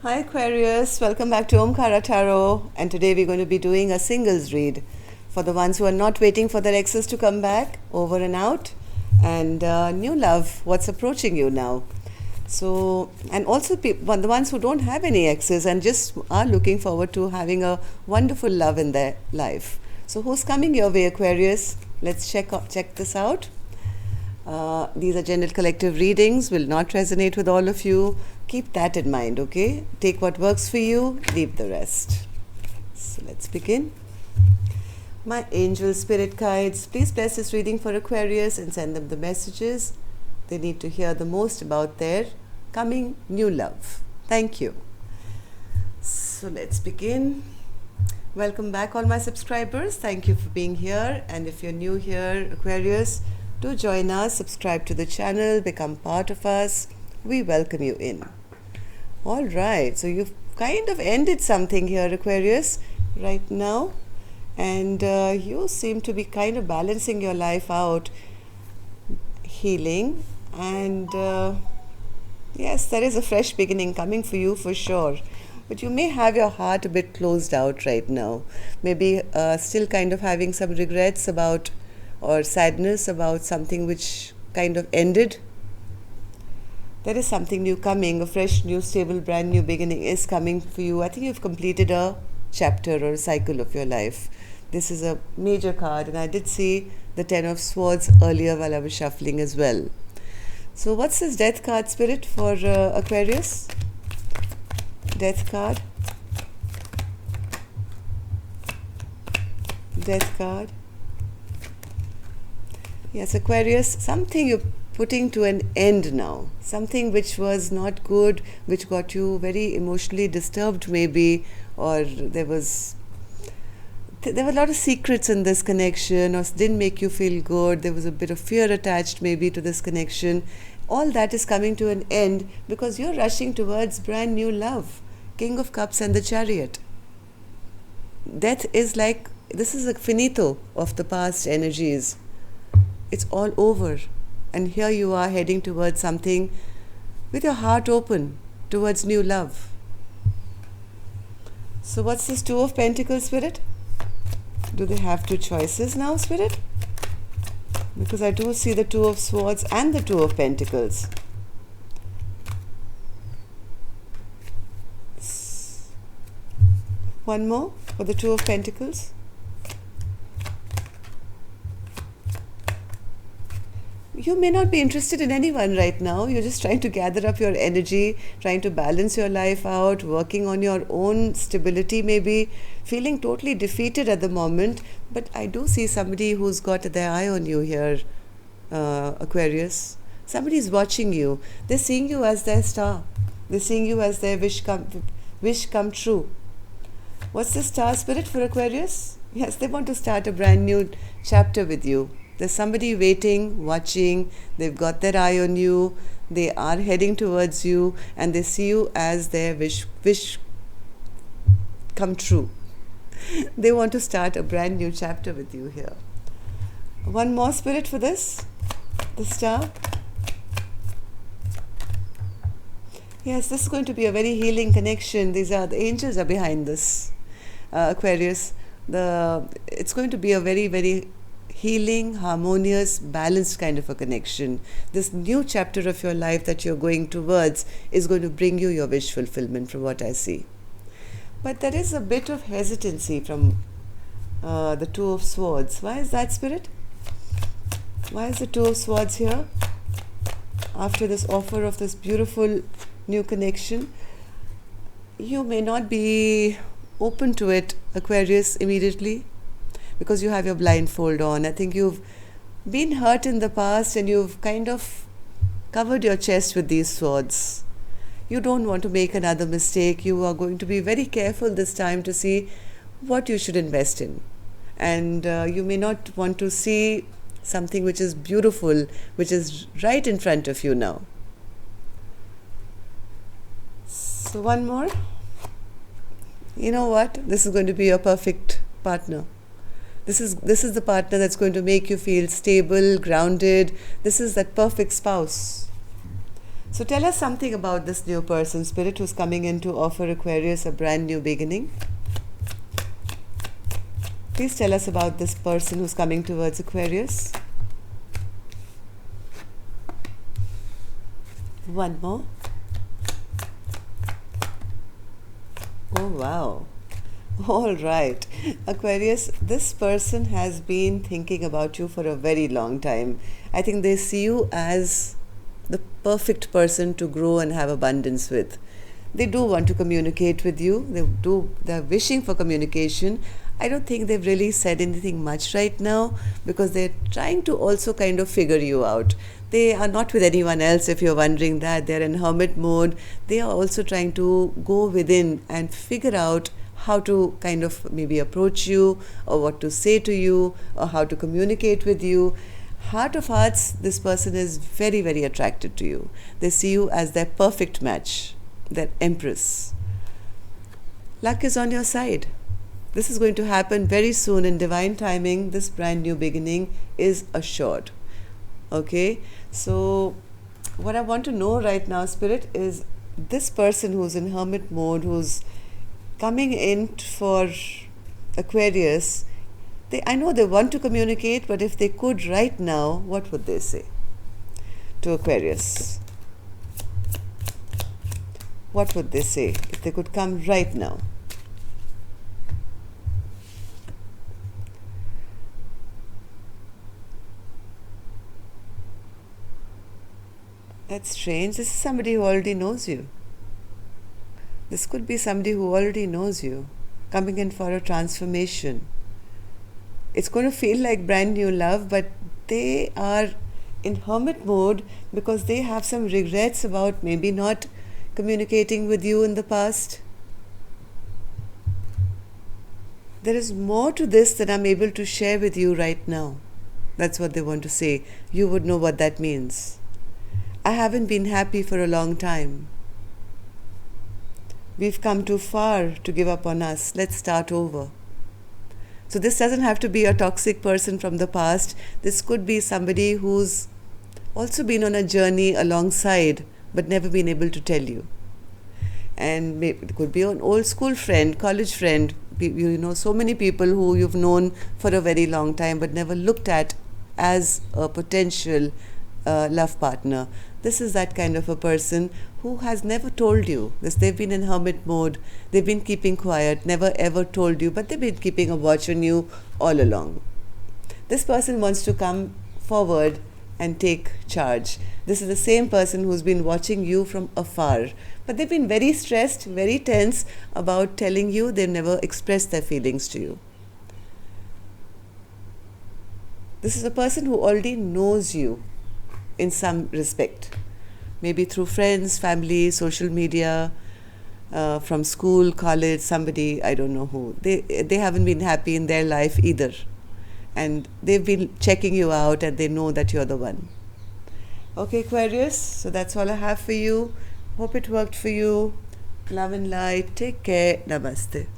Hi Aquarius, welcome back to Omkara Tarot, and today we're going to be doing a singles read for the ones who are not waiting for their exes to come back, over and out, and new love, what's approaching you now. So, and also the ones who don't have any exes and just are looking forward to having a wonderful love in their life. So who's coming your way, Aquarius? Let's check this out. These are general collective readings, will not resonate with all of you. Keep that in mind, okay? Take what works for you, leave the rest. So let's begin. My angel spirit guides, please bless this reading for Aquarius and send them the messages they need to hear the most about their coming new love. Thank you. So let's begin. Welcome back all my subscribers. Thank you for being here. And if you're new here, Aquarius, do join us, subscribe to the channel, become part of us. We welcome you in. All right, so you've kind of ended something here, Aquarius, right now. And you seem to be kind of balancing your life out, healing. And yes, there is a fresh beginning coming for you for sure. But you may have your heart a bit closed out right now. Maybe still kind of having some regrets about or sadness about something which kind of ended. There is something new coming, a fresh, new, stable, brand new beginning is coming for you. I think you've completed a chapter or a cycle of your life. This is a major card, and I did see the Ten of Swords earlier while I was shuffling as well. So what's this Death card, Spirit, for Aquarius? Death card. Death card. Yes, Aquarius, something you're putting to an end now. Something which was not good, which got you very emotionally disturbed maybe, or there were a lot of secrets in this connection, or didn't make you feel good. There was a bit of fear attached maybe to this connection. All that is coming to an end because you're rushing towards brand new love. King of Cups and the Chariot. Death is like, this is a finito of the past energies. It's all over. And here you are heading towards something with your heart open towards new love. So what's this Two of Pentacles, Spirit? Do they have two choices now, Spirit? Because I do see the Two of Swords and the Two of Pentacles. One more for the Two of Pentacles. You may not be interested in anyone right now. You're just trying to gather up your energy, trying to balance your life out, working on your own stability maybe, feeling totally defeated at the moment. But I do see somebody who's got their eye on you here, Aquarius. Somebody's watching you. They're seeing you as their star. They're seeing you as their wish come true. What's the Star, Spirit, for Aquarius? Yes, they want to start a brand new chapter with you. There's somebody waiting, watching, they've got their eye on you, they are heading towards you, and they see you as their wish come true. They want to start a brand new chapter with you here. One more, Spirit, for this, the Star. Yes, this is going to be a very healing connection. The angels are behind this, Aquarius. It's going to be a very, very healing, harmonious, balanced kind of a connection. This new chapter of your life that you're going towards is going to bring you your wish fulfillment from what I see. But there is a bit of hesitancy from the Two of Swords. Why is that, Spirit? Why is the Two of Swords here? After this offer of this beautiful new connection, you may not be open to it, Aquarius, immediately. Because you have your blindfold on. I think you've been hurt in the past and you've kind of covered your chest with these swords. You don't want to make another mistake. You are going to be very careful this time to see what you should invest in. And you may not want to see something which is beautiful, which is right in front of you now. So one more. You know what? This is going to be your perfect partner. This is the partner that's going to make you feel stable, grounded. This is that perfect spouse. So tell us something about this new person, Spirit, who's coming in to offer Aquarius a brand new beginning. Please tell us about this person who's coming towards Aquarius. One more. Oh, wow. All right. Aquarius, this person has been thinking about you for a very long time. I think they see you as the perfect person to grow and have abundance with. They do want to communicate with you. They're wishing for communication. I don't think they've really said anything much right now because they're trying to also kind of figure you out. They are not with anyone else, if you're wondering that. They're in hermit mode. They are also trying to go within and figure out how to kind of maybe approach you or what to say to you or how to communicate with you. Heart of hearts, this person is very, very attracted to you. They see you as their perfect match, their empress. Luck is on your side. This is going to happen very soon in divine timing. This brand new beginning is assured. Okay, so what I want to know right now, Spirit, is this person who's in hermit mode, who's coming in for Aquarius, I know they want to communicate, but if they could right now, what would they say to Aquarius? What would they say if they could come right now? That's strange. This is somebody who already knows you. This could be somebody who already knows you, coming in for a transformation. It's going to feel like brand new love, but they are in hermit mode because they have some regrets about maybe not communicating with you in the past. There is more to this than I'm able to share with you right now. That's what they want to say. You would know what that means. I haven't been happy for a long time. We've come too far to give up on us. Let's start over. So this doesn't have to be a toxic person from the past. This could be somebody who's also been on a journey alongside but never been able to tell you. And it could be an old school friend, college friend. You know, so many people who you've known for a very long time but never looked at as a potential love partner. This is that kind of a person who has never told you this. They've been in hermit mode. They've been keeping quiet, never ever told you, but they've been keeping a watch on you all along. This person wants to come forward and take charge. This is the same person who's been watching you from afar, but they've been very stressed, very tense about telling you. They've never expressed their feelings to you. This is a person who already knows you in some respect, maybe through friends, family, social media, from school, college, somebody, I don't know who. They haven't been happy in their life either, and they've been checking you out and they know that you're the one. Okay, Aquarius, so that's all I have for you. Hope it worked for you. Love and light. Take care. Namaste.